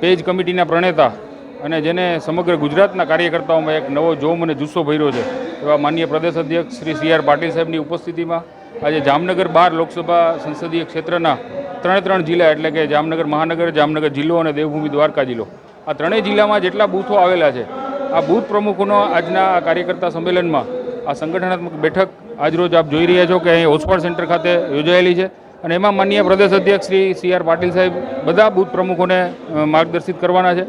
Page કમિટીના પ્રણેતા અને જેને સમગ્ર ગુજરાતના કાર્યકર્તાઓમાં એક નવો જોમ અને જુસ્સો ભર્યો છે એવા માનનીય પ્રદેશ અધ્યક્ષ શ્રી CR પાટીલ સાહેબની ઉપસ્થિતિમાં આજે જામનગર 12 લોકસભા સંસદીય ક્ષેત્રના 3 જિલ્લા એટલે કે જામનગર મહાનગર, જામનગર જિલ્લો અને દેવભૂમિ દ્વારકા જિલ્લો, આ ત્રણેય જિલ્લામાં જેટલા બૂથો આવેલા છે આ બૂથ પ્રમુખોનો આજના આ કાર્યકર્તા સંમેલનમાં આ સંગઠનાત્મક બેઠક આજરોજ આપ જોઈ રહ્યા છો કે અહીં હોસ્પોટ સેન્ટર ખાતે યોજાયેલી છે અને એમાં માનનીય પ્રદેશ અધ્યક્ષ શ્રી CR પાટીલ સાહેબ બધા બૂથ પ્રમુખોને માર્ગદર્શિત કરવાના છે।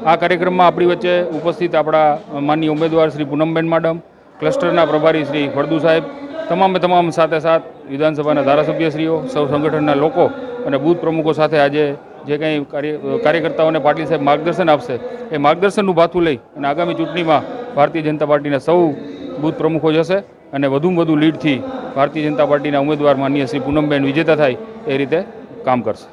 આ કાર્યક્રમમાં આપણી વચ્ચે ઉપસ્થિત આપણા માનનીય ઉમેદવાર શ્રી પૂનમબેન માડમ, ક્લસ્ટરના પ્રભારી શ્રી ફળદુ સાહેબ, તમામ સાથે વિધાનસભાના ધારાસભ્યશ્રીઓ, સૌ સંગઠનના લોકો અને બૂથ પ્રમુખો સાથે આજે જે કંઈ કાર્યકર્તાઓને પાટીલ સાહેબ માર્ગદર્શન આપશે એ માર્ગદર્શનનું ભાથું લઈ અને આગામી ચૂંટણીમાં ભારતીય જનતા પાર્ટીના સૌ બૂથ પ્રમુખો જશે અને વધુમાં વધુ લીડથી ભારતીય જનતા પાર્ટીના ઉમેદવાર માનનીય શ્રી પૂનમબેન વિજેતા થાય એ રીતે કામ કરશે।